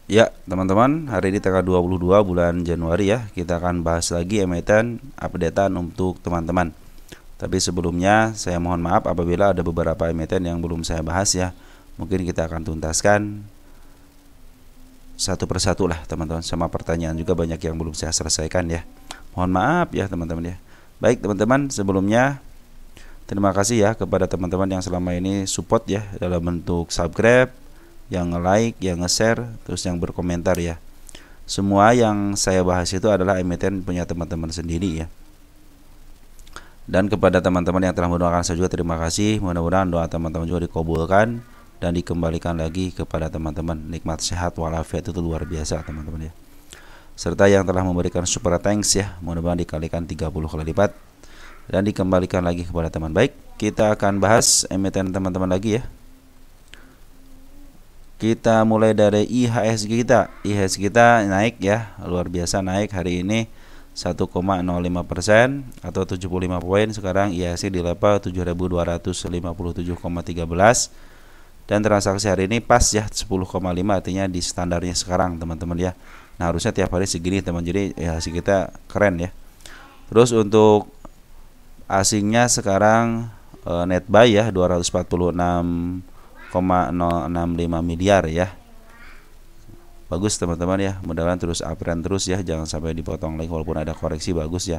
Ya, teman-teman, hari ini tanggal 22 bulan Januari ya. Kita akan bahas lagi emiten updatean untuk teman-teman. Tapi sebelumnya saya mohon maaf apabila ada beberapa emiten yang belum saya bahas ya. Mungkin kita akan tuntaskan satu persatu lah teman-teman. Sama pertanyaan juga banyak yang belum saya selesaikan ya. Mohon maaf ya teman-teman ya. Baik teman-teman, sebelumnya terima kasih ya kepada teman-teman yang selama ini support ya dalam bentuk subscribe, yang nge-like, yang nge-share, terus yang berkomentar ya. Semua yang saya bahas itu adalah emiten punya teman-teman sendiri ya. Dan kepada teman-teman yang telah mendoakan saya juga terima kasih. Mudah-mudahan doa teman-teman juga dikabulkan dan dikembalikan lagi kepada teman-teman. Nikmat sehat walafiat itu luar biasa teman-teman ya. Serta yang telah memberikan super thanks ya, mudah-mudahan dikalikan 30 kali lipat dan dikembalikan lagi kepada teman. Baik, kita akan bahas emiten teman-teman lagi ya. Kita mulai dari IHSG kita. IHSG kita naik ya, luar biasa naik hari ini 1,05% atau 75 poin. Sekarang IHSG di level 7.257,13 dan transaksi hari ini pas ya 10,5, artinya di standarnya sekarang teman-teman ya. Nah, harusnya tiap hari segini teman. Jadi IHSG kita keren ya. Terus untuk asingnya sekarang net buy ya 246,065 miliar ya. Bagus teman-teman ya, mudah-mudahan terus uptrend terus ya, jangan sampai dipotong lagi walaupun ada koreksi. Bagus ya,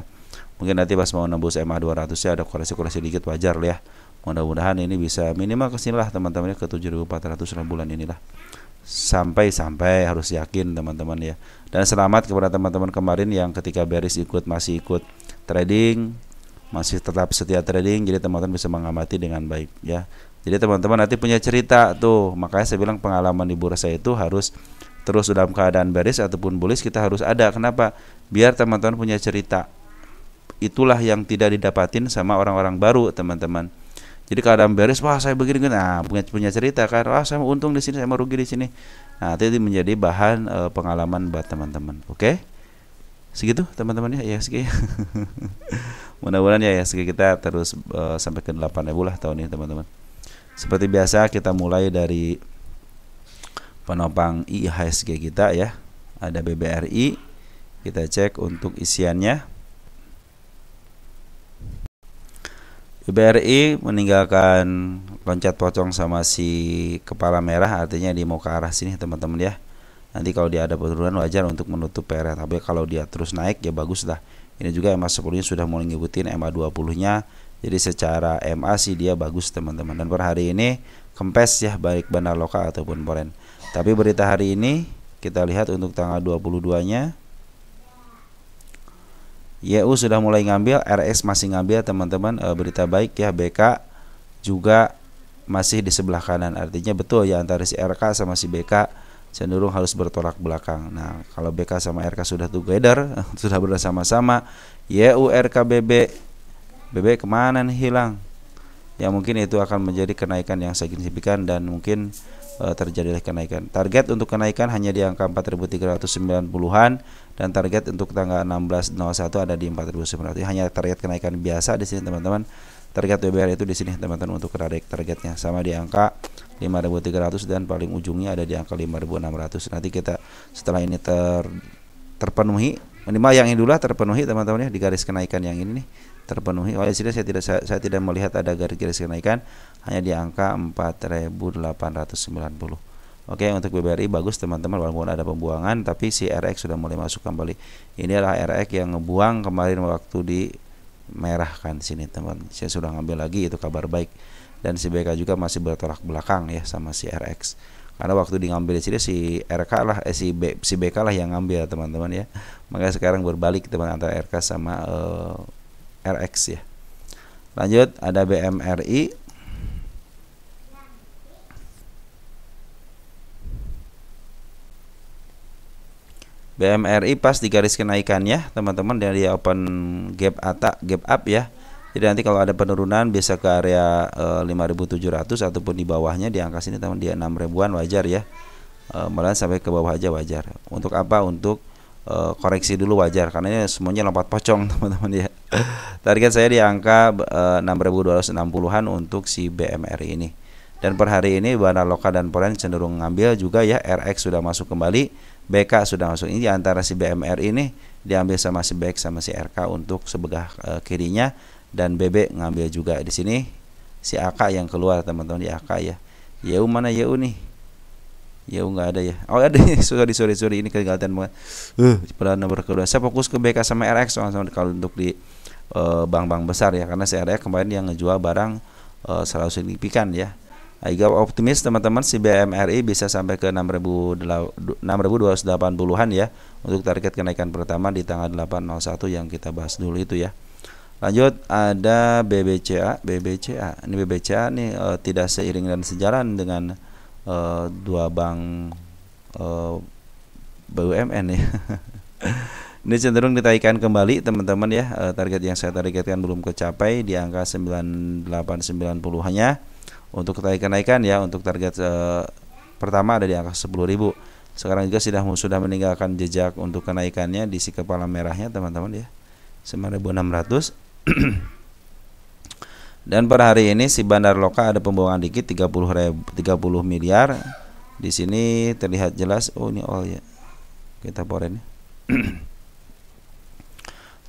mungkin nanti pas mau nembus MA 200 ya ada koreksi-koreksi dikit, wajar ya. Mudah-mudahan ini bisa minimal kesini lah teman-teman ya, ke 7.400 bulan inilah, sampai harus yakin teman-teman ya. Dan selamat kepada teman-teman kemarin yang ketika bearish masih ikut trading, masih tetap setia trading, jadi teman-teman bisa mengamati dengan baik ya. Jadi teman-teman nanti punya cerita tuh, makanya saya bilang pengalaman di bursa itu harus terus dalam keadaan bearish ataupun bullish kita harus ada. Kenapa? Biar teman-teman punya cerita. Itulah yang tidak didapatin sama orang-orang baru teman-teman. Jadi keadaan bearish, wah saya begini, nah punya cerita kan, wah saya mau untung di sini, saya mau rugi di sini. Nah itu menjadi bahan pengalaman buat teman-teman. Oke? Segitu teman-teman ya IHSG. Mudah-mudahan ya IHSG kita terus sampai ke 8.000 lah tahun ini teman-teman. Seperti biasa kita mulai dari penopang IHSG kita ya. Ada BBRI. Kita cek untuk isiannya. BBRI meninggalkan loncat pocong sama si kepala merah, artinya dia mau ke arah sini teman-teman ya. Nanti kalau dia ada penurunan wajar untuk menutup PR, tapi kalau dia terus naik ya bagus lah. Ini juga MA 10-nya sudah mulai ngikutin MA 20-nya. Jadi secara MA sih dia bagus teman-teman. Dan per hari ini kempes ya, baik bandar lokal ataupun foreign. Tapi berita hari ini kita lihat untuk tanggal 22-nya YU sudah mulai ngambil, RX masih ngambil teman-teman. Berita baik ya, BK juga masih di sebelah kanan. Artinya betul ya, antara si RK sama si BK cenderung harus bertolak belakang. Nah, kalau BK sama RK sudah together, sudah bersama-sama, YU RKBB kemana nih hilang? Ya mungkin itu akan menjadi kenaikan yang signifikan dan mungkin terjadilah kenaikan. Target untuk kenaikan hanya di angka 4.390-an dan target untuk tanggal 16.01 ada di 4.900. Hanya target kenaikan biasa di sini teman-teman. Target WBR itu di sini teman-teman untuk targetnya sama di angka 5.300 dan paling ujungnya ada di angka 5.600. Nanti kita setelah ini terpenuhi, minimal yang ini dulu terpenuhi teman-teman ya, di garis kenaikan yang ini nih terpenuhi. Oleh sini saya tidak melihat ada garis kenaikan, hanya di angka 4.890. Oke, untuk BBRI bagus teman-teman, walaupun ada pembuangan tapi si RX sudah mulai masuk kembali. Inilah RX yang ngebuang kemarin waktu di merah kan sini teman. Saya sudah ngambil lagi, itu kabar baik. Dan si BK juga masih bertolak belakang ya sama si RX. Karena waktu diambil di sini si RK lah si BK lah yang ngambil teman-teman ya. Makanya sekarang berbalik teman antara RK sama RX ya. Lanjut ada BMRI. BMRI pas di garis kenaikannya teman-teman, dari open gap up ya. Jadi nanti kalau ada penurunan bisa ke area 5.700 ataupun di bawahnya di angka sini teman, dia 6.000-an wajar ya. Malah sampai ke bawah aja wajar. Untuk apa? Untuk koreksi dulu wajar, karena ini semuanya lompat pocong teman-teman ya. Target saya di angka 6.260-an untuk si BMRI ini. Dan per hari ini Bandar Loka dan Poren cenderung ngambil juga ya. RX sudah masuk kembali, BK sudah masuk. Ini antara si BMR ini diambil sama si BX sama si RK untuk sebelah kirinya, dan BB ngambil juga di sini. Si AK yang keluar teman-teman, di AK ya. YU mana YU nih? YU nggak ada ya. Oh ada, sorry ini kegalatan banget. Pada nomor kedua saya fokus ke BK sama RX sama kalau untuk di bank-bank besar ya, karena si RX kemarin yang ngejual barang selalu signifikan ya. Agak optimis teman-teman, si BMRI bisa sampai ke 6.280-an ya untuk target kenaikan pertama di tanggal 8.01 yang kita bahas dulu itu ya. Lanjut ada BBCA. Ini BBCA nih tidak seiring dan sejalan dengan dua bank BUMN ya. Ini cenderung ditaikkan kembali teman-teman ya. Target yang saya targetkan belum kecapai di angka 98-90 hanya. Untuk kenaikan ya, untuk target pertama ada di angka 10.000. Sekarang juga sudah meninggalkan jejak untuk kenaikannya di si kepala merahnya teman-teman ya, 9.600. Dan per hari ini si Bandar Loka ada pembuangan dikit 30 miliar. Di sini terlihat jelas, oh ini all ya. Kita poren.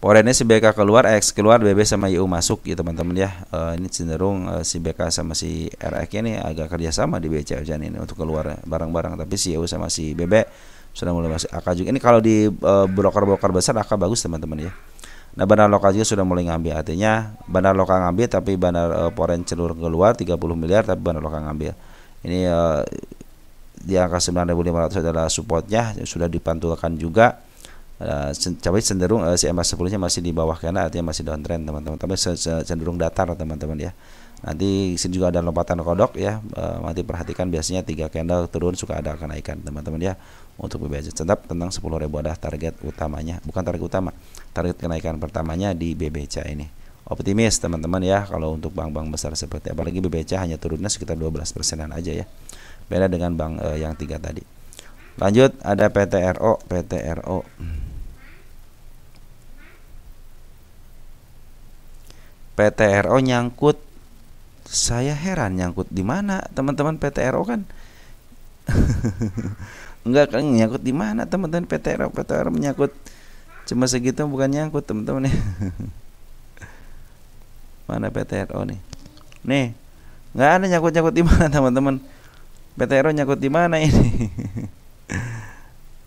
Porennya si BK keluar, X keluar, BB sama YU masuk ya teman-teman ya. Ini cenderung si BK sama si RX ini agak kerjasama di BCA ini untuk keluar barang-barang. Tapi si YU sama si BB sudah mulai masuk. AK juga ini kalau di broker-broker besar AK bagus teman-teman ya. Nah Bandar Loka juga sudah mulai ngambil, artinya Bandar Loka ngambil tapi Bandar Poren cenderung keluar 30 miliar tapi Bandar Loka ngambil. Ini di angka 9.500 adalah supportnya, sudah dipantulkan juga. Tapi cenderung si MA10 nya masih di bawah karena artinya masih downtrend teman-teman, tapi cenderung datar teman-teman ya. Nanti sini juga ada lompatan kodok ya, nanti perhatikan biasanya 3 candle turun suka ada kenaikan teman-teman ya. Untuk BBCA tetap tentang 10.000 adalah target utamanya, bukan target utama, target kenaikan pertamanya di BBCA ini. Optimis teman-teman ya kalau untuk bank-bank besar seperti, apalagi BBCA hanya turunnya sekitar 12%-an aja ya, beda dengan bank yang 3 tadi. Lanjut ada PTRO. PTRO nyangkut, saya heran nyangkut di mana teman-teman. PTRO kan enggak kan nyangkut di mana teman-teman. PTRO menyangkut cuma segitu, bukan nyangkut teman-teman ya. Mana PTRO nih nggak ada nyangkut di mana teman-teman. PTRO nyangkut di mana ini?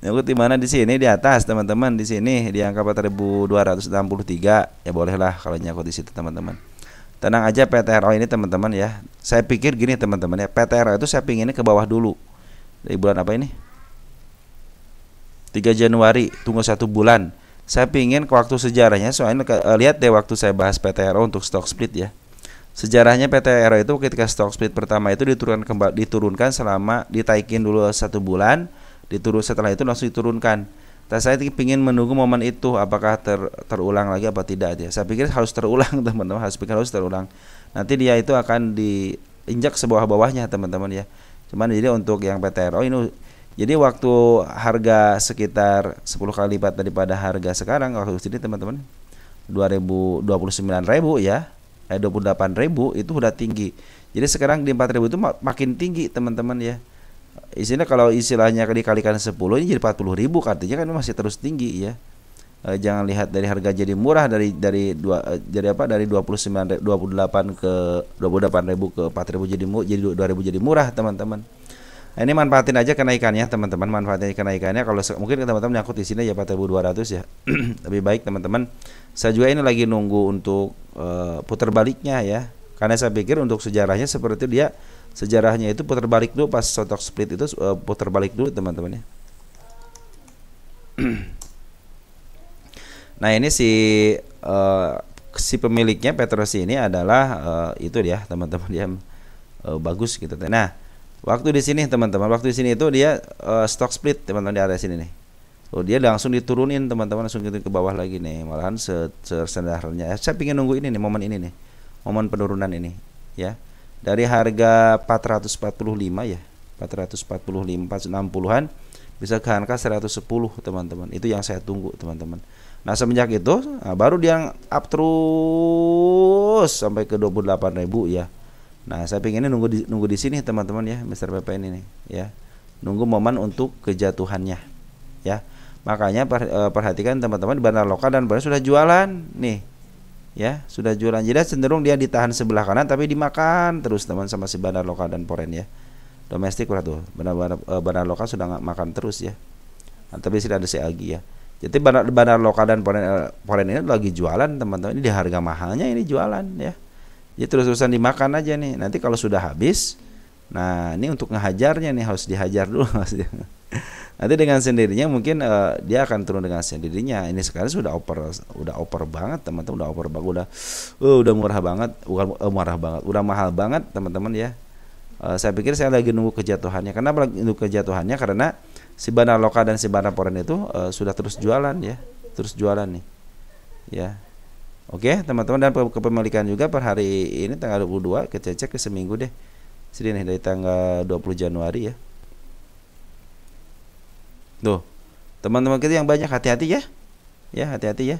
Nyangkut di mana? Di sini di atas teman-teman, di sini di angka 4.263 ya, bolehlah kalau nyangkut di situ teman-teman. Tenang aja PTRO ini teman-teman ya. Saya pikir gini teman-teman ya, PTRO itu saya pinginnya ke bawah dulu. Dari bulan apa ini? 3 Januari, tunggu 1 bulan. Saya pingin ke waktu sejarahnya, soalnya lihat deh waktu saya bahas PTRO untuk stock split ya. Sejarahnya PTRO itu ketika stock split pertama itu diturunkan selama ditaikin dulu 1 bulan. Setelah itu langsung diturunkan. Tapi saya ingin menunggu momen itu apakah terulang lagi apa tidak ya. Saya pikir harus terulang teman-teman, harus terulang. Nanti dia itu akan diinjak sebawah-bawahnya teman-teman ya. Cuman jadi untuk yang PTRO ini, jadi waktu harga sekitar 10 kali lipat daripada harga sekarang waktu sini teman-teman, 29.000 ya, 28.000 itu udah tinggi. Jadi sekarang di 4.000 itu makin tinggi teman-teman ya. Isinya kalau istilahnya dikalikan 10 ini jadi 40.000, artinya kan masih terus tinggi ya. Jangan lihat dari harga jadi murah dari 28 ke 28.000 ke 4.000 jadi 2.000 jadi murah teman-teman. Nah, ini manfaatin aja kenaikannya teman-teman, manfaatin kenaikannya. Kalau mungkin teman-teman nyangkut di sini ya 4.200 ya. Lebih baik teman-teman. Saya juga ini lagi nunggu untuk putar baliknya ya. Karena saya pikir untuk sejarahnya seperti itu, dia sejarahnya itu putar balik dulu pas stock split itu, putar balik dulu teman-teman ya. Nah ini si pemiliknya Petrosi ini adalah itu dia teman-teman, dia bagus gitu. Nah waktu di sini teman-teman, waktu di sini itu dia stock split teman-teman di area sini nih. Dia langsung diturunin teman-teman, langsung gitu ke bawah lagi nih, malahan serendah-rendahnya. Saya pingin nunggu ini nih, momen ini nih, momen penurunan ini ya. Dari harga 445 ya, 445, 460-an bisa ke angka 110 teman-teman. Itu yang saya tunggu teman-teman. Nah semenjak itu baru dia up terus sampai ke 28.000 ya. Nah, saya pengennya nunggu di sini teman-teman ya, Mister PPN ini ya. Nunggu momen untuk kejatuhannya ya. Makanya perhatikan teman-teman, di bandar lokal dan bandar sudah jualan nih. Ya, sudah jualan. Jadi cenderung dia ditahan sebelah kanan tapi dimakan terus teman sama si bandar lokal dan foreign ya. Domestik udah tuh, bandar lokal sudah nggak makan terus ya. Nah, tapi sih ada si Agi ya. Jadi bandar lokal dan foreign ini lagi jualan teman-teman. Ini di harga mahalnya ini jualan ya. Jadi terus-terusan dimakan aja nih. Nanti kalau sudah habis, nah ini untuk ngehajarnya nih harus dihajar dulu. Nanti dengan sendirinya mungkin dia akan turun dengan sendirinya. Ini sekarang sudah over banget teman-teman, udah over banget, udah murah banget, udah mahal banget teman-teman ya. Saya pikir saya lagi nunggu kejatuhannya. Kenapa lagi nunggu kejatuhannya? Karena si bandar lokal dan si bandar foreign itu sudah terus jualan ya, terus jualan nih, ya. Oke teman-teman, dan kepemilikan juga per hari ini tanggal 22, kita cek ke seminggu deh. Sini nih dari tanggal 20 Januari ya. Tuh, teman-teman kita yang banyak hati-hati ya. Ya, hati-hati ya.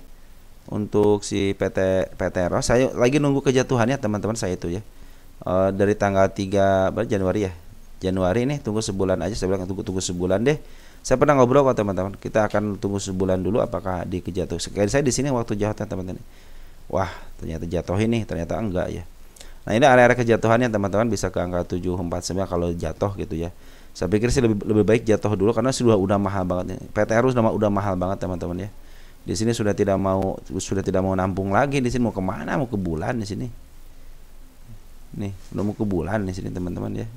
Untuk si PT Ros, saya lagi nunggu kejatuhannya teman-teman saya itu ya. Dari tanggal 3 Januari ya. Januari nih tunggu sebulan aja, saya bilang tunggu sebulan deh. Saya pernah ngobrol kok teman-teman. Kita akan tunggu sebulan dulu apakah dikejatuh. Sekali saya di sini waktu jatuhnya teman-teman. Wah, ternyata jatuh ini, ternyata enggak ya. Nah, ini area-area kejatuhannya teman-teman bisa ke angka 749 kalau jatuh gitu ya. Saya pikir sih lebih baik jatuh dulu karena udah mahal banget nih. PTR udah mahal banget teman-teman ya. Di sini sudah tidak mau nampung lagi di sini, mau kemana? Mau ke bulan di sini. Nih, udah mau ke bulan di sini teman-teman ya.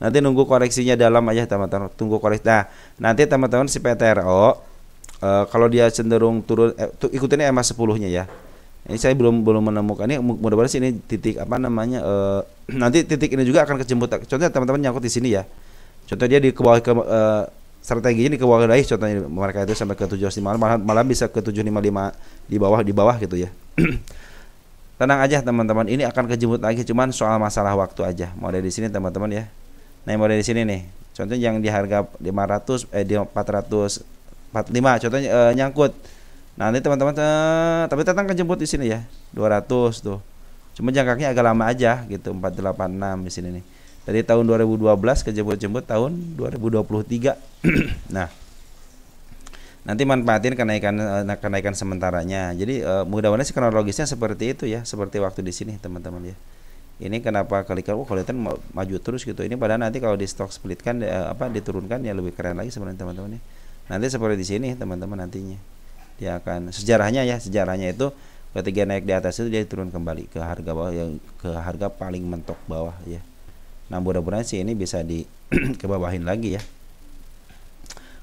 Nanti nunggu koreksinya dalam aja teman-teman. Tunggu koreksi. Nah, nanti teman-teman si PTRO kalau dia cenderung turun ikutin EMA 10-nya ya. Ini saya belum menemukan ini, mudah-mudahan sih ini titik apa namanya nanti titik ini juga akan kejemput. Contohnya teman-teman nyangkut di sini ya. Contoh dia di ke bawah strateginya di ke bawah lagi, contohnya mereka itu sampai ke 705 malah bisa ke 755 di bawah gitu ya. Tenang aja teman-teman, ini akan kejemput lagi, cuman soal masalah waktu aja. Model di sini teman-teman ya. Nah, model di sini nih. Contohnya yang di harga 500 di 445 contohnya nyangkut. Nanti teman-teman tapi tetap kejemput di sini ya. 200 tuh. Cuma jangkanya agak lama aja gitu, 486 di sini nih. Dari tahun 2012 kejemput tahun 2023. Nah, nanti manfaatin kenaikan sementaranya. Jadi mudah-mudahan sih kronologisnya seperti itu ya, seperti waktu di sini teman-teman ya. Ini kenapa kelihatan maju terus gitu. Ini padahal nanti kalau di stock split kan diturunkan ya lebih keren lagi sebenarnya teman-teman ya. Nanti seperti di sini teman-teman nantinya. Dia akan sejarahnya itu ketika naik di atas itu dia turun kembali ke harga bawah, yang ke harga paling mentok bawah ya. Nah, mudah-mudahan sih ini bisa di kebawahin lagi ya.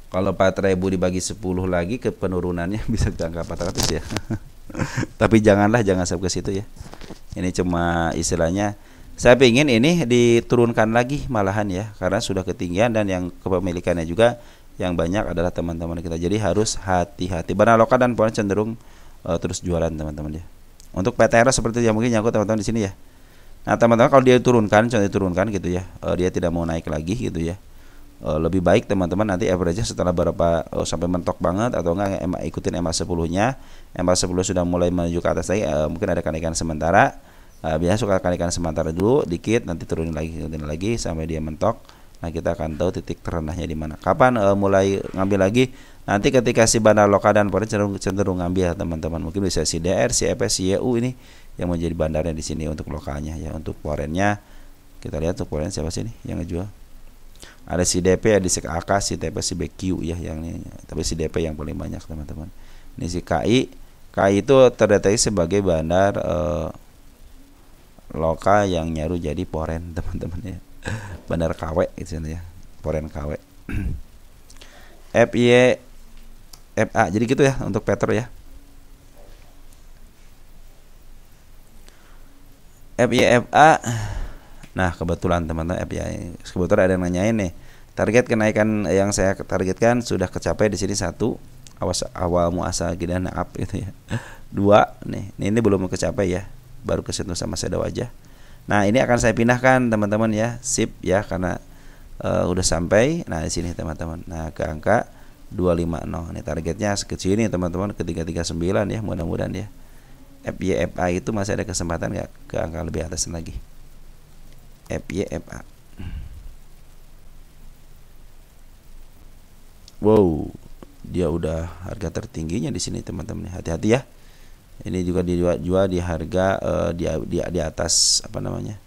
Kalau 4.000 dibagi 10 lagi ke penurunannya bisa ke angka 400 ya. Tapi jangan sampai ke situ ya. Ini cuma istilahnya saya ingin ini diturunkan lagi malahan ya, karena sudah ketinggian dan yang kepemilikannya juga yang banyak adalah teman-teman kita. Jadi harus hati-hati. Bandar lokal dan foreign cenderung terus jualan teman-teman ya. Untuk PTR seperti yang mungkin nyangkut teman-teman di sini ya. Nah, teman-teman kalau dia diturunkan gitu ya, dia tidak mau naik lagi gitu ya. Lebih baik teman-teman nanti average setelah berapa sampai mentok banget atau enggak ikutin EMA 10-nya. EMA 10 sudah mulai menuju ke atas lagi, mungkin ada kenaikan sementara. Biasa suka kenaikan sementara dulu dikit, nanti turunin lagi sampai dia mentok. Nah, kita akan tahu titik terendahnya di mana. Kapan mulai ngambil lagi? Nanti ketika si bandar lokal dan foreign cenderung ngambil teman-teman. Mungkin bisa si DR, si EPS, si YU ini yang menjadi bandarnya di sini untuk lokalnya ya. Untuk foreignnya kita lihat untuk foreign siapa sih ini yang ngejual? Ada si DP, ada si AK, si TP, si BQ ya yang ini. Tapi si DP yang paling banyak teman-teman. Ini si KI. KI itu terdeteksi sebagai bandar lokal yang nyaru jadi foreign teman-teman ya. Bandar KW itu ya, foreign KW. FY FA jadi gitu ya untuk Petro ya. FYFA. Nah, kebetulan teman-teman kebetulan ada yang nanyain nih. Target kenaikan yang saya targetkan sudah kecapai di sini 1. Awal muasal gidana up itu ya. 2 nih. Ini belum kecapai ya. Baru kesentuh sama shadow aja. Nah, ini akan saya pindahkan teman-teman ya, sip ya, karena udah sampai. Nah, di sini teman-teman. Nah, ke angka 250. Ini targetnya sekecil ini teman-teman, ke 339 ya, mudah-mudahan ya. FYFA itu masih ada kesempatan nggak ke angka lebih atas lagi. FYFA. Wow, dia udah harga tertingginya di sini teman-teman. Hati-hati ya. Ini juga dijual di harga di atas apa namanya?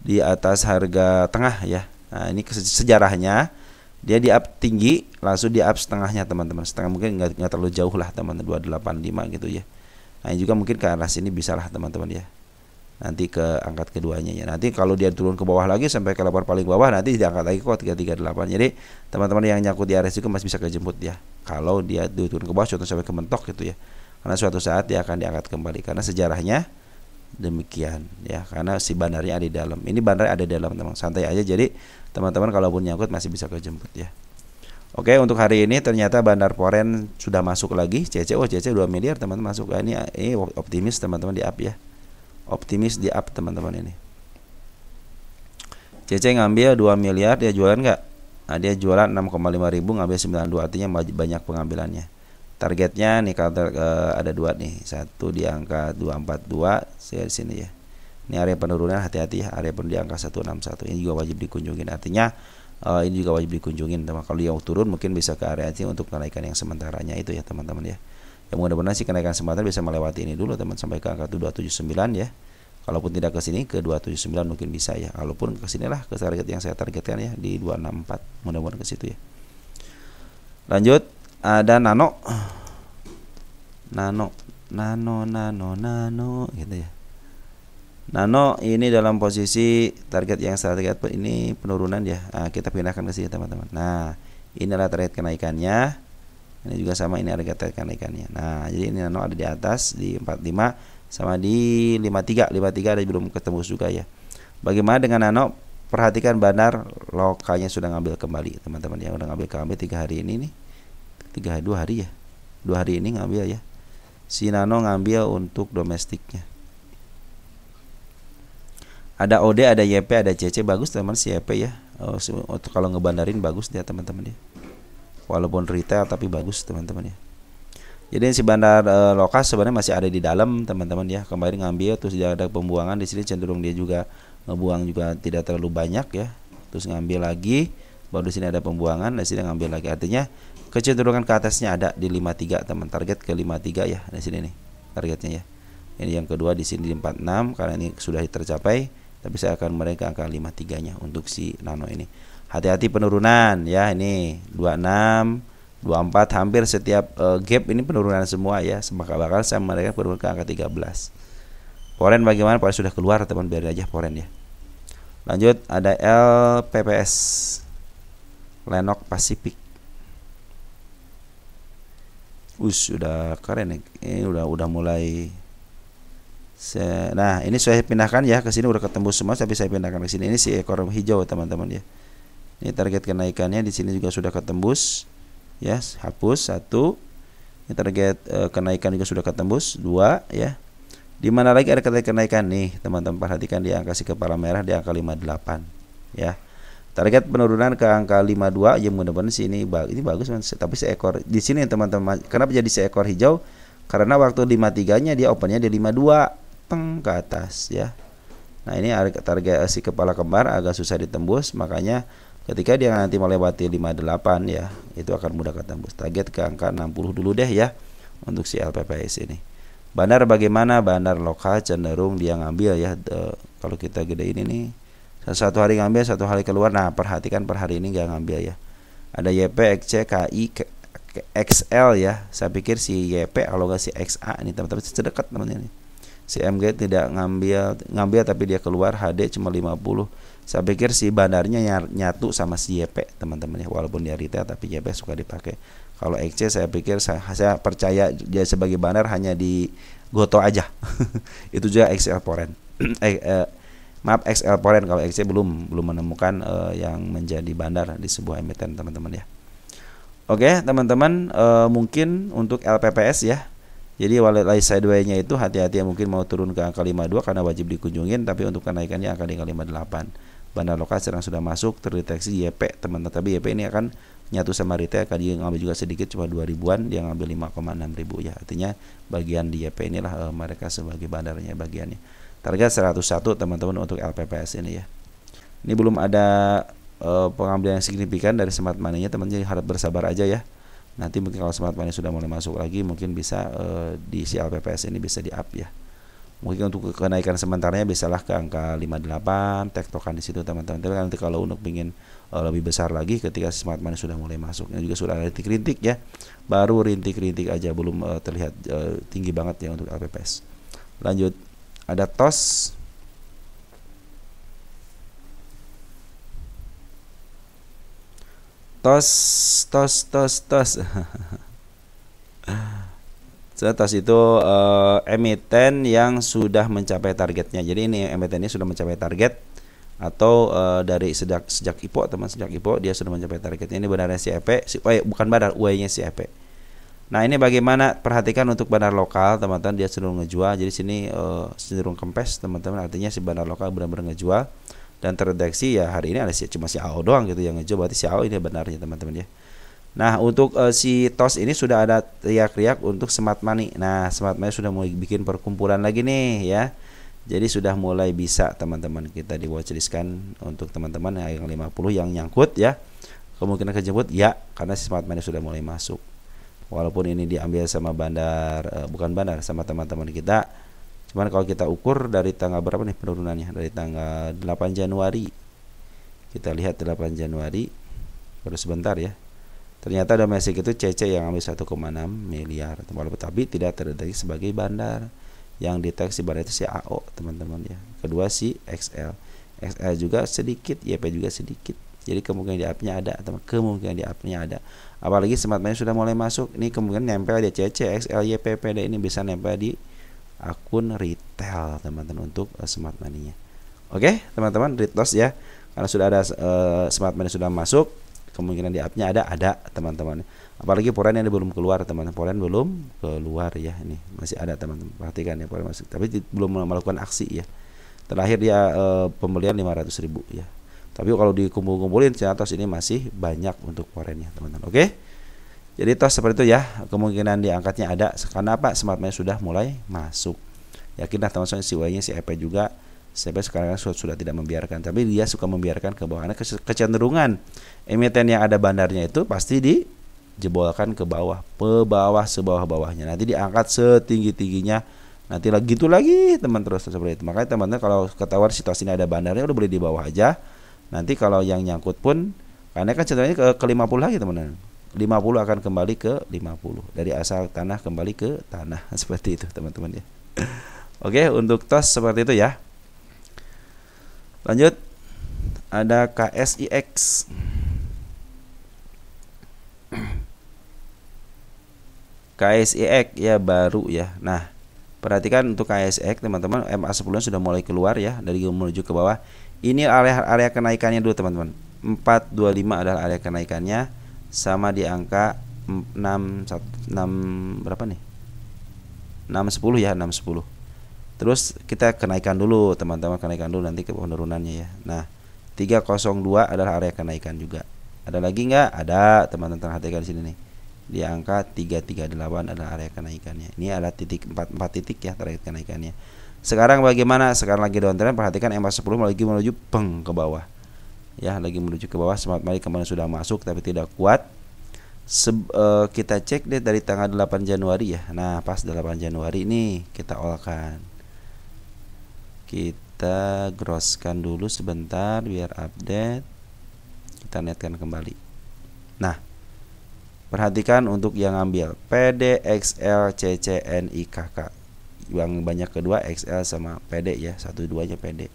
Di atas harga tengah ya. Nah, ini sejarahnya dia di up tinggi, langsung di up setengahnya teman-teman. Setengah mungkin nggak terlalu jauh lah teman-teman, 285 gitu ya. Nah, ini juga mungkin ke arah sini bisa lah teman-teman ya. Nanti ke angkat keduanya ya. Nanti kalau dia turun ke bawah lagi sampai ke lebar paling bawah, nanti diangkat lagi kok 338. Jadi teman-teman yang nyangkut di area juga masih bisa kejemput ya. Kalau dia turun ke bawah contoh sampai ke mentok gitu ya. Karena suatu saat dia akan diangkat kembali, karena sejarahnya demikian ya, karena si bandarnya ada di dalam. Ini bandar ada di dalam teman, santai aja. Jadi teman-teman kalaupun nyangkut masih bisa kejemput ya. Oke, untuk hari ini ternyata bandar Poren sudah masuk lagi. CC 2 miliar teman-teman masuk. Ini optimis teman-teman di up ya. Optimis di up teman-teman ini. CC ngambil 2 miliar, dia jualan nggak? Nah, dia jualan 6,5 ribu, ngambil 92, artinya banyak pengambilannya. Targetnya nih kalau ada dua nih, satu di angka 242 saya di sini ya. Ini area penurunan, hati-hati ya, area penurunan di angka 161. Ini juga wajib dikunjungin. Artinya ini juga wajib dikunjungin teman. Kalau yang turun mungkin bisa ke area ini untuk kenaikan yang sementaranya itu ya teman-teman ya. Ya mudah-mudahan sih kenaikan sementara bisa melewati ini dulu teman, sampai ke angka 279 ya. Kalaupun tidak ke sini ke 279 mungkin bisa ya. Kalaupun ke sinilah ke target yang saya targetkan ya di 264. Mudah-mudahan ke situ ya. Lanjut, ada nano gitu ya. Nano ini dalam posisi target yang saya target ini penurunan ya. Nah, kita pindahkan ke sini teman-teman. Nah, inilah target kenaikannya. Ini juga sama, ini harga target kenaikannya. Nah, jadi ini nano ada di atas di 45 sama di 53. 53 ada belum ketemu juga ya. Bagaimana dengan nano? Perhatikan bandar lokalnya sudah ngambil kembali teman-teman ya. Udah ngambil kembali 3 hari ini nih. 2 hari ya. 2 hari ini ngambil ya. Si nano ngambil untuk domestiknya. Ada OD, ada YP, ada CC, bagus teman si YP ya. Untuk kalau ngebandarin bagus dia teman-teman ya. Walaupun retail tapi bagus teman-teman ya. Jadi si bandar lokal sebenarnya masih ada di dalam teman-teman ya. Kemarin ngambil terus dia ada pembuangan di sini, cenderung dia juga ngebuang juga tidak terlalu banyak ya. Terus ngambil lagi, baru di sini ada pembuangan, di sini ngambil lagi. Artinya kecenderungan ke atasnya ada di 53 teman. Target ke 53 ya di sini nih targetnya ya. Ini yang kedua di sini di 46 karena ini sudah tercapai, tapi saya akan menaikkan angka 53-nya untuk si nano ini. Hati-hati penurunan ya, ini 26, 24 hampir setiap gap ini penurunan semua ya. Maka bakal saya menaikkan penurunan ke angka 13. Poren bagaimana? Poren sudah keluar teman, biar aja Poren ya. Lanjut ada LPPS, Lenok Pacific. Sudah keren nih. Ini udah mulai. Nah, ini saya pindahkan ya ke sini, udah ketembus semua, tapi saya pindahkan ke sini. Ini si ekor hijau teman-teman ya. Ini target kenaikannya di sini juga sudah ketembus. Ya, hapus 1. Ini target kenaikan juga sudah ketembus 2 ya. Di mana lagi ada target kenaikan nih, teman-teman perhatikan di angka si kepala merah di angka 58 ya. Target penurunan ke angka 52 ya, mudah-mudahan sih ini bagus tapi seekor di sini teman-teman. Kenapa jadi seekor hijau? Karena waktu 53-nya dia opennya di 52 ke atas ya. Nah, ini target si kepala kembar agak susah ditembus, makanya ketika dia nanti melewati 58 ya, itu akan mudah ketembus. Target ke angka 60 dulu deh ya untuk si LPPS ini. Bandar bagaimana? Bandar lokal cenderung dia ngambil ya. Kalau kita gede ini nih, satu hari ngambil, satu hari keluar. Nah, perhatikan per hari ini nggak ngambil ya. Ada YP, XC, KI, XL ya. Saya pikir si YP kalau nggak si XA ini teman-teman sedekat teman-teman ini. Si MG tidak ngambil tapi dia keluar. HD cuma 50. Saya pikir si bandarnya nyatu sama si YP teman-teman ya. Walaupun dia retail tapi YP suka dipakai. Kalau XC saya pikir saya percaya dia sebagai bandar hanya di Goto aja. Itu juga XL Poren. Maaf, XL Poren. Kalau XC belum menemukan yang menjadi bandar di sebuah emiten teman-teman ya. Oke teman-teman, mungkin untuk LPPS ya. Jadi wallet sideway-nya itu hati-hati ya, mungkin mau turun ke angka 52 karena wajib dikunjungin, tapi untuk kenaikannya angka di angka 58. Bandar lokal sekarang sudah masuk, terdeteksi YP teman-teman, tapi YP ini akan nyatu sama retail, akan dia ngambil juga sedikit, cuma 2 ribuan, dia ngambil 5,6 ribu ya. Artinya bagian di YP inilah mereka sebagai bandarnya bagiannya. Target 101 teman-teman untuk LPPS ini ya. Ini belum ada pengambilan yang signifikan dari smart money-nya, teman-teman harap bersabar aja ya. Nanti mungkin kalau smart money sudah mulai masuk lagi, mungkin bisa di CLPPS ini bisa di up ya. Mungkin untuk kenaikan sementaranya bisalah ke angka 58, tektokan di situ teman-teman. Tapi nanti kalau untuk ingin lebih besar lagi ketika smart money sudah mulai masuk, ini juga sudah ada rintik-rintik ya. Baru rintik-rintik aja, belum terlihat tinggi banget ya untuk LPPS. Lanjut, ada TOS. TOS. TOS itu emiten yang sudah mencapai targetnya. Jadi ini emitennya sudah mencapai target atau dari sejak IPO teman, sejak IPO dia sudah mencapai targetnya. Ini benarnya CEP, bukan benar UE-nya CEP. Nah, ini bagaimana, perhatikan untuk bandar lokal teman-teman, dia cenderung ngejual. Jadi sini cenderung kempes teman-teman, artinya si bandar lokal benar-benar ngejual dan terdeteksi ya hari ini ada cuma si AO doang gitu yang ngejual, berarti si AO ini benarnya teman-teman ya. Nah, untuk si TOS ini sudah ada riak-riak untuk smart money. Nah, smart money sudah mulai bikin perkumpulan lagi nih ya. Jadi sudah mulai bisa teman-teman kita di watchlistkan untuk teman-teman yang 50 yang nyangkut ya. Kemungkinan kejemput ya, karena si smart money sudah mulai masuk. Walaupun ini diambil sama bandar bukan bandar, sama teman-teman kita. Cuman kalau kita ukur dari tanggal berapa nih penurunannya? Dari tanggal 8 Januari. Kita lihat 8 Januari baru sebentar ya. Ternyata domestik itu CC yang ambil 1,6 miliar, walaupun tapi tidak terdeteksi sebagai bandar. Yang deteksi bandar itu si AO teman-teman ya. Kedua si XL juga sedikit, YP juga sedikit. Jadi kemungkinan di up-nya ada, atau kemungkinan di up-nya ada. Apalagi smart money sudah mulai masuk, ini kemungkinan nempel di CC, XL, YP, PD ini bisa nempel di akun retail teman-teman untuk smart money-nya. Oke teman-teman, read loss ya. Karena sudah ada smart money sudah masuk, kemungkinan di up-nya ada teman-teman. Apalagi poren yang belum keluar teman-teman, poren belum keluar ya, ini masih ada teman-teman, perhatikan ya poren masih, tapi belum melakukan aksi ya. Terakhir dia pembelian 500.000 ya. Tapi kalau dikumpul-kumpulin TOS ini masih banyak untuk porennya teman-teman. Oke. Jadi TOS seperti itu ya, kemungkinan diangkatnya ada karena apa? Smart money sudah mulai masuk. Yakinlah teman-teman, si Y-nya si EP juga CP sekarang sudah tidak membiarkan, tapi dia suka membiarkan ke bawah. Karena kecenderungan emiten yang ada bandarnya itu pasti dijebolkan ke bawah, sebawah-bawahnya. Nanti diangkat setinggi-tingginya, nanti lagi itu lagi teman, terus seperti itu. Makanya teman-teman kalau ketahuan situasi ini ada bandarnya udah boleh di bawah aja. Nanti kalau yang nyangkut pun, karena kan cenderungnya ke 50 lagi teman-teman. 50 akan kembali ke 50. Dari asal tanah kembali ke tanah. Seperti itu teman-teman ya. Oke, untuk TOS seperti itu ya. Lanjut, ada KSIX. KSIX ya baru ya. Nah, perhatikan untuk KSIX teman-teman, MA10 sudah mulai keluar ya, dari menuju ke bawah. Ini area kenaikannya dulu teman-teman. 425 adalah area kenaikannya, sama di angka 6 berapa nih? 610 ya, 610. Terus kita kenaikan dulu teman-teman, kenaikan dulu nanti ke penurunannya ya. Nah, 302 adalah area kenaikan juga. Ada lagi nggak? Ada teman-teman, perhatikan di sini nih. Di angka 338 adalah area kenaikannya. Ini adalah titik 4 titik ya target kenaikannya. Sekarang bagaimana? Sekarang lagi downtrend, perhatikan MA10 lagi menuju ke bawah. Ya, lagi menuju ke bawah. Smart money kemarin sudah masuk tapi tidak kuat. Kita cek deh dari tanggal 8 Januari ya. Nah, pas 8 Januari ini kita olkan. Kita grosskan dulu sebentar biar update. Kita netkan kembali. Nah, perhatikan untuk yang ambil PD, XL, CC, NI, KK. Yang banyak kedua XL sama PD ya. 1-2-nya PD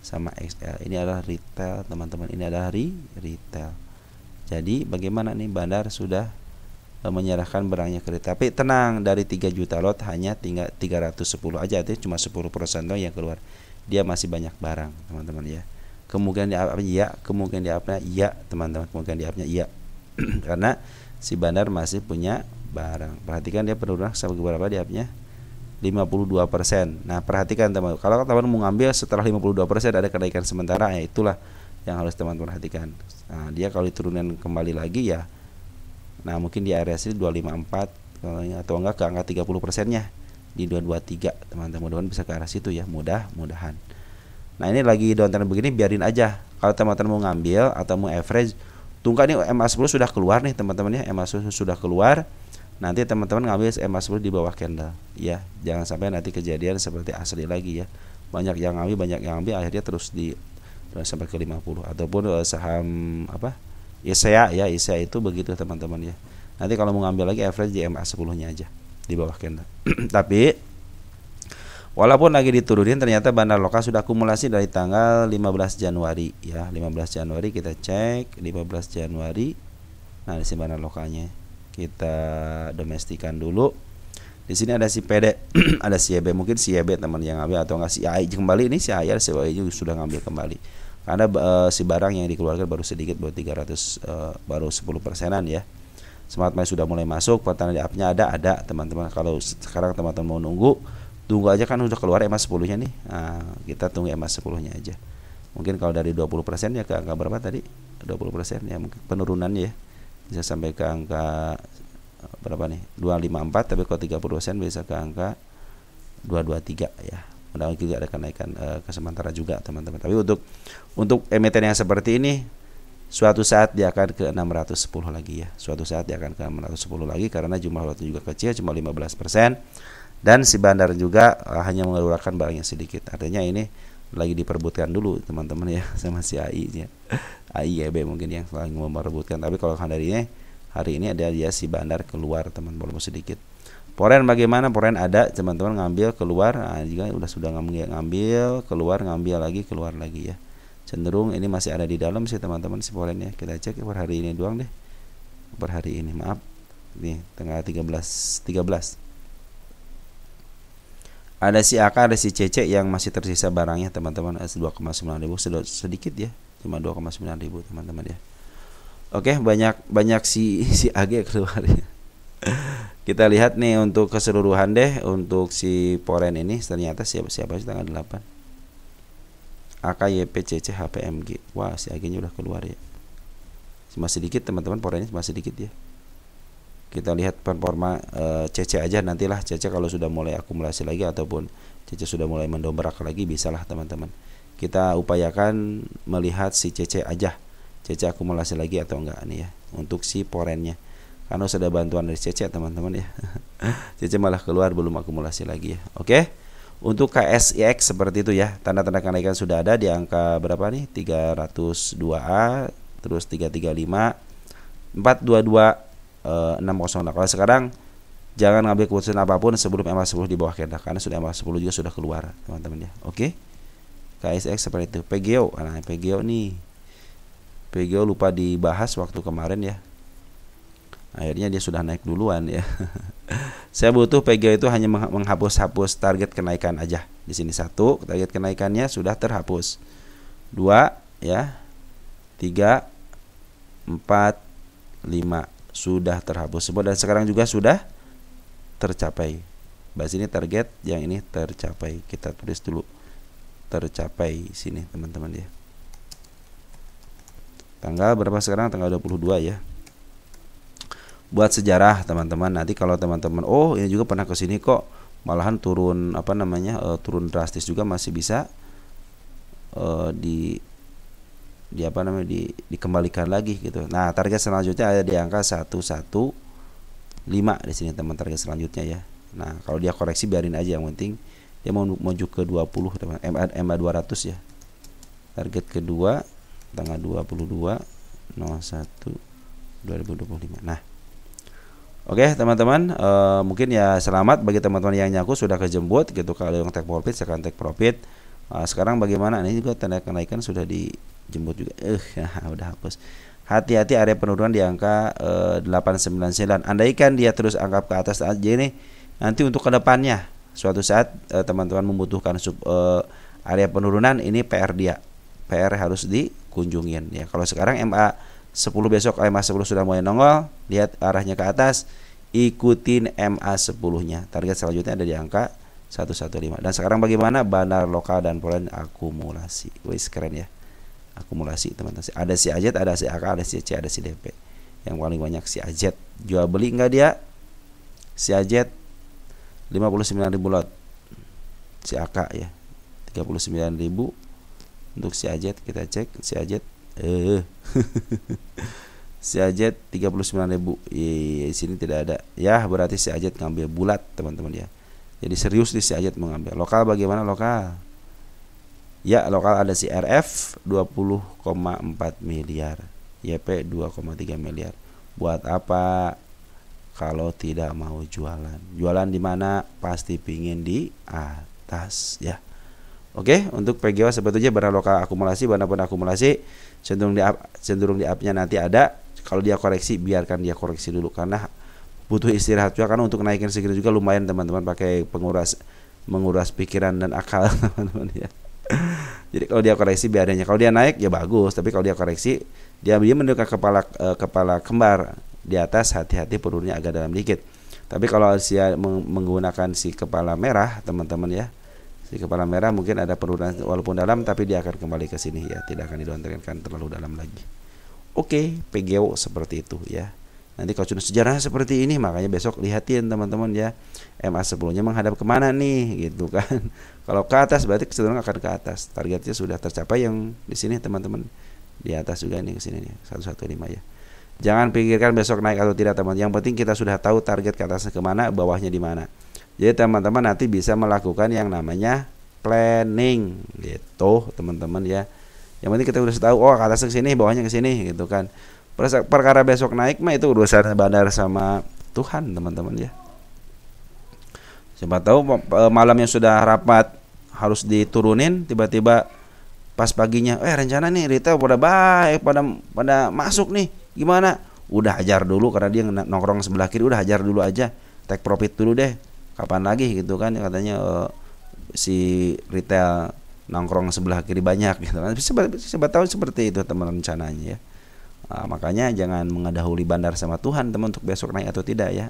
sama XL. Ini adalah retail teman-teman. Ini adalah retail. Jadi bagaimana nih, bandar sudah menyerahkan barangnya ke retail. Tapi tenang, dari 3 juta lot hanya tinggal 310 aja, itu cuma 10% yang keluar. Dia masih banyak barang teman-teman ya. Kemungkinan di up iya, kemungkinan di upnya iya teman-teman, kemungkinan di upnya iya. Karena si bandar masih punya barang. Perhatikan dia penurunan sampai berapa di upnya? 52%. Nah, perhatikan teman, kalau teman mau ngambil setelah 52% ada kenaikan sementara, ya itulah yang harus teman perhatikan. Nah, dia kalau diturunin kembali lagi ya, nah mungkin di area sini 254 atau enggak ke angka 30%-nya di 223 teman-teman, mudah-mudahan bisa ke arah situ ya, mudah-mudahan. Nah, ini lagi downtrend begini biarin aja. kalau teman-teman mau ngambil atau mau average, tunggu nih MA10 sudah keluar nih teman-teman ya, MA10 sudah keluar. Nanti teman-teman ngambil MA10 di bawah candle ya. Jangan sampai nanti kejadian seperti asli lagi ya. Banyak yang ngambil akhirnya terus sampai ke 50 ataupun saham apa? ISEA ya, ISEA itu begitu teman-teman ya. Nanti kalau mau ngambil lagi average di MA10-nya aja di bawah candle. Tapi walaupun lagi diturunin, ternyata bandar lokal sudah akumulasi dari tanggal 15 Januari ya. 15 Januari kita cek 15 Januari. Nah, di sini bandar lokalnya. Kita domestikan dulu. Di sini ada si PD, ada si YB, mungkin si YB teman yang ngambil atau enggak si AI kembali. Ini si AI, si AI juga sudah ngambil kembali. Karena si barang yang dikeluarkan baru sedikit, baru 300 baru 10%-an ya. Smart Money sudah mulai masuk, pertanda di up-nya ada teman-teman. Kalau sekarang teman-teman mau tunggu aja kan udah keluar MA10-nya nih. Nah, kita tunggu MA10-nya aja. Mungkin kalau dari 20% ya ke angka berapa tadi? 20% ya, mungkin penurunannya ya. Bisa sampai ke angka berapa nih? 254, tapi kalau 30% bisa ke angka 223 ya. Mudah-mudahan juga ada kenaikan ke sementara juga teman-teman. Tapi untuk emiten yang seperti ini, suatu saat dia akan ke 610 lagi ya. Suatu saat dia akan ke 610 lagi karena jumlah lotnya juga kecil, cuma 15%. Dan si bandar juga hanya mengeluarkan barangnya sedikit. Artinya ini lagi diperbutkan dulu teman-teman ya sama si AI ya. AI YB mungkin yang lagi memperebutkan. Tapi kalau hari ini ada dia si bandar keluar teman, walaupun sedikit. Poren bagaimana? Poren ada teman-teman, ngambil keluar. Nah, juga sudah ngambil keluar, ngambil lagi keluar lagi ya. Cenderung ini masih ada di dalam sih teman-teman si porennya. Kita cek per hari ini doang deh. Per hari ini, maaf. Nih, tanggal 13. Ada si AK, ada si CC yang masih tersisa barangnya teman-teman. 2,9 ribu sedikit ya. Cuma 2,9 ribu teman-teman ya. Oke, banyak si AG keluar ya. Kita lihat nih untuk keseluruhan deh untuk si poren ini ternyata siapa sih tanggal 8. AK, YP, CC, HPMG. Wah, si AG-nya udah keluar ya. Masih dikit teman-teman, porennya masih dikit ya. Kita lihat performa CC aja, nantilah CC kalau sudah mulai akumulasi lagi ataupun CC sudah mulai mendobrak lagi, bisalah teman-teman. Kita upayakan melihat si CC aja. CC akumulasi lagi atau enggak nih ya untuk si porennya. Karena sudah bantuan dari CC teman-teman ya. CC malah keluar belum akumulasi lagi ya. Oke. Untuk KSIX seperti itu ya. Tanda-tanda kenaikan sudah ada di angka berapa nih? 302A, terus 335, 422, 608. Kalau sekarang jangan ngambil keputusan apapun sebelum MA10 di bawah candle karena sudah MA10 juga sudah keluar, teman-teman ya. Oke. KSIX seperti itu. PGO. Nah, PGO nih. PGO lupa dibahas waktu kemarin ya. Akhirnya dia sudah naik duluan ya. Saya butuh PGO itu hanya menghapus target kenaikan aja. Di sini 1, target kenaikannya sudah terhapus. 2 ya. 3, 4, 5 sudah terhapus semua dan sekarang juga sudah tercapai. Bahas ini target, yang ini tercapai. Kita tulis dulu tercapai sini teman-teman ya. Tanggal berapa sekarang? Tanggal 22 ya. Buat sejarah teman-teman, nanti kalau teman-teman ini juga pernah kesini kok, malahan turun turun drastis juga masih bisa dikembalikan lagi gitu. Nah, target selanjutnya ada di angka 115 di sini teman, target selanjutnya ya. Nah, kalau dia koreksi biarin aja, yang penting dia mau menuju ke 20 teman, MA 200 ya. Target kedua tanggal 22/01/2025. Nah, oke teman-teman, mungkin ya selamat bagi teman-teman yang nyaku sudah kejemput gitu. Kalau yang take profit akan take profit. Sekarang bagaimana? Ini juga tanda kenaikan sudah dijemput juga. Udah hapus. Hati-hati area penurunan di angka 899. Andaikan dia terus angkat ke atas aja ini, nanti untuk kedepannya suatu saat teman-teman membutuhkan area penurunan, ini PR dia. PR harus dikunjungin ya. Kalau sekarang MA10 besok MA10 sudah mulai nongol, lihat arahnya ke atas, ikutin MA10-nya. Target selanjutnya ada di angka 115. Dan sekarang bagaimana? Bandar lokal dan polen akumulasi. Wis keren ya. Akumulasi teman-teman. Ada si AZ, ada si AK, ada si C, ada si DP. Yang paling banyak si AZ. Jual beli enggak dia? Si AZ 59.000 lot. Si AK ya 39.000. Untuk si Ajet kita cek si Ajet si Ajet 39.000. Di sini tidak ada. Ya, berarti si Ajet ngambil bulat, teman-teman ya. Jadi serius nih si Ajet mengambil. Lokal bagaimana lokal? Ya, lokal ada si RF 20,4 miliar. YP 2,3 miliar. Buat apa kalau tidak mau jualan? Jualan di mana? Pasti pingin di atas ya. Oke, untuk PGO sebetulnya barang lokal akumulasi, barang akumulasi cenderung di up-nya nanti ada. Kalau dia koreksi, biarkan dia koreksi dulu karena butuh istirahat juga, karena untuk naikin segini juga lumayan teman-teman, pakai menguras pikiran dan akal teman-teman ya. Jadi kalau dia koreksi biarnya, kalau dia naik ya bagus, tapi kalau dia koreksi dia menunjukkan kepala kembar di atas, hati-hati perutnya agak dalam dikit. Tapi kalau dia menggunakan si kepala merah teman-teman ya, si kepala merah mungkin ada penurunan walaupun dalam, tapi dia akan kembali ke sini ya, tidak akan didontrengkan terlalu dalam lagi. Oke, PGO seperti itu ya. Nanti kalau sudah sejarahnya seperti ini, makanya besok lihatin teman-teman ya, MA10-nya menghadap kemana nih gitu kan. Kalau ke atas berarti cenderung akan ke atas. Targetnya sudah tercapai yang di sini teman-teman. Di atas juga nih ke sini nih 115 ya. Jangan pikirkan besok naik atau tidak teman. Yang penting kita sudah tahu target ke atasnya kemana, bawahnya di mana. Jadi teman-teman nanti bisa melakukan yang namanya planning gitu teman-teman ya. Yang penting kita udah tahu, oh ke atasnya ke sini, bawahnya ke sini gitu kan. Perkara besok naik mah itu urusan bandar sama Tuhan teman-teman ya. Siapa tahu malam yang sudah rapat harus diturunin, tiba-tiba pas paginya rencana nih retail pada baik, pada masuk nih, gimana? Udah hajar dulu karena dia nongkrong sebelah kiri, udah hajar dulu aja, take profit dulu deh, kapan lagi gitu kan, katanya si retail nongkrong sebelah kiri banyak gitu kan. Siapa tahu seperti itu teman rencananya ya. Nah, makanya jangan mengedahului bandar sama Tuhan teman untuk besok naik atau tidak ya.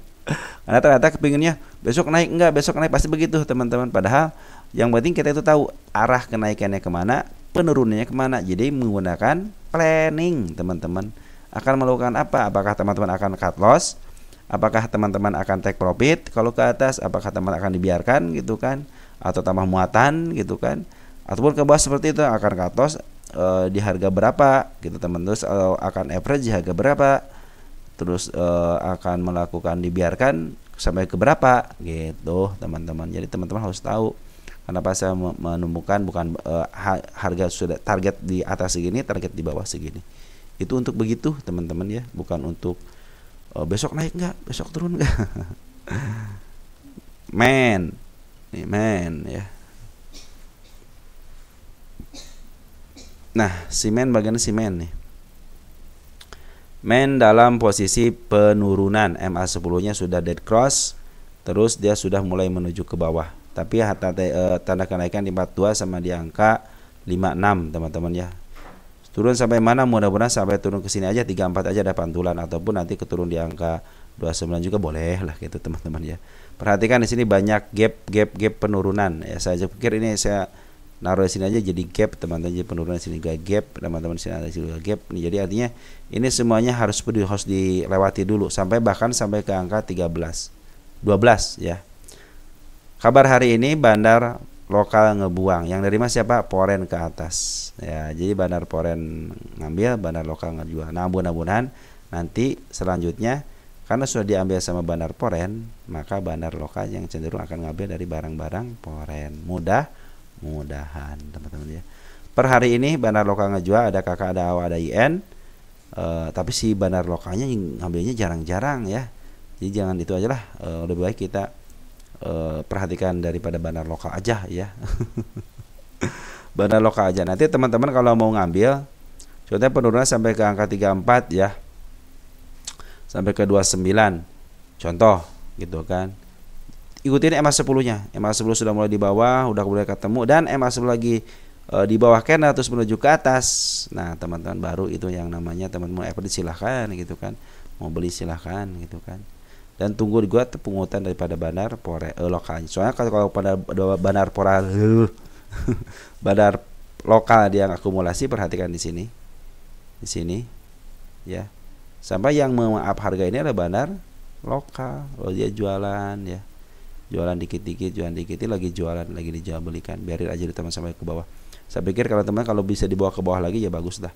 Karena ternyata kepinginnya besok naik, enggak besok naik, pasti begitu teman-teman. Padahal yang penting kita itu tahu arah kenaikannya kemana, penurunannya kemana. Jadi menggunakan planning teman-teman. Akan melakukan apa? Apakah teman-teman akan cut loss? Apakah teman-teman akan take profit? Kalau ke atas, apakah teman akan dibiarkan gitu kan? Atau tambah muatan gitu kan? Ataupun ke bawah seperti itu akan cut loss di harga berapa gitu teman, terus akan average di harga berapa, terus akan melakukan dibiarkan sampai ke berapa gitu teman-teman. Jadi teman-teman harus tahu kenapa saya menemukan bukan harga sudah target di atas segini, target di bawah segini. Itu untuk begitu teman-teman ya, bukan untuk besok naik enggak, besok turun enggak. Men ya. Nah, simen bagian simen nih. Men dalam posisi penurunan, MA10-nya sudah dead cross, terus dia sudah mulai menuju ke bawah. Tapi tanda kenaikan di 42 sama di angka 56 teman-teman ya. Turun sampai mana? Mudah-mudahan sampai turun ke sini aja, 34 aja ada pantulan, ataupun nanti keturun di angka 29 juga boleh lah gitu teman-teman ya. Perhatikan di sini banyak gap penurunan ya. Saya pikir ini saya naruh di sini aja jadi gap teman-teman, jadi penurunan sini juga gap teman-teman, sini ada juga gap nih. Jadi artinya ini semuanya harus dilewati dulu bahkan sampai ke angka 13 12 ya. Kabar hari ini bandar lokal ngebuang, yang nerima siapa? Poren ke atas ya. Jadi bandar Poren ngambil, bandar lokal ngejual. Nah mudah-mudahan nanti selanjutnya karena sudah diambil sama bandar Poren, maka bandar lokal yang cenderung akan ngambil dari barang-barang Poren. Mudahan teman-teman ya. Per hari ini bandar lokal ngejual, ada KK, ada AWA, ada IN. Tapi si bandar lokalnya ngambilnya jarang-jarang ya. Jadi jangan itu aja lah. Lebih baik kita perhatikan daripada bandar lokal aja ya. Bandar lokal aja. Nanti teman-teman kalau mau ngambil, contohnya penurunan sampai ke angka 34 ya, sampai ke 29 contoh gitu kan. Ikutin MA10-nya. MA10 sudah mulai di bawah, udah mulai ketemu, dan MA10 lagi di bawah candle terus menuju ke atas. Nah, teman-teman baru itu yang namanya teman-teman silahkan gitu kan. Mau beli silahkan gitu kan. Dan tunggu gua pungutan daripada bandar lokalnya. Soalnya kalau pada bandar bandar lokal dia akumulasi, perhatikan di sini. Di sini ya. Sampai yang mengap harga ini adalah bandar lokal. Kalau dia jualan ya, jualan dikit-dikit, lagi jualan, lagi dijual belikan, biarin aja di teman sampai ke bawah. Saya pikir kalau teman kalau bisa dibawa ke bawah lagi ya bagus dah.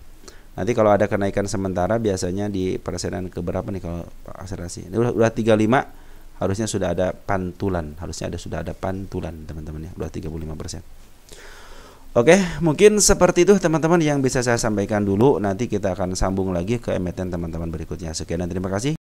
Nanti kalau ada kenaikan sementara biasanya di persenan ke berapa nih kalau akselerasi? Ini udah 35, harusnya sudah ada pantulan, sudah ada pantulan teman-teman ya, udah 35%. Oke, mungkin seperti itu teman-teman yang bisa saya sampaikan dulu. Nanti kita akan sambung lagi ke emiten teman-teman berikutnya. Sekian dan terima kasih.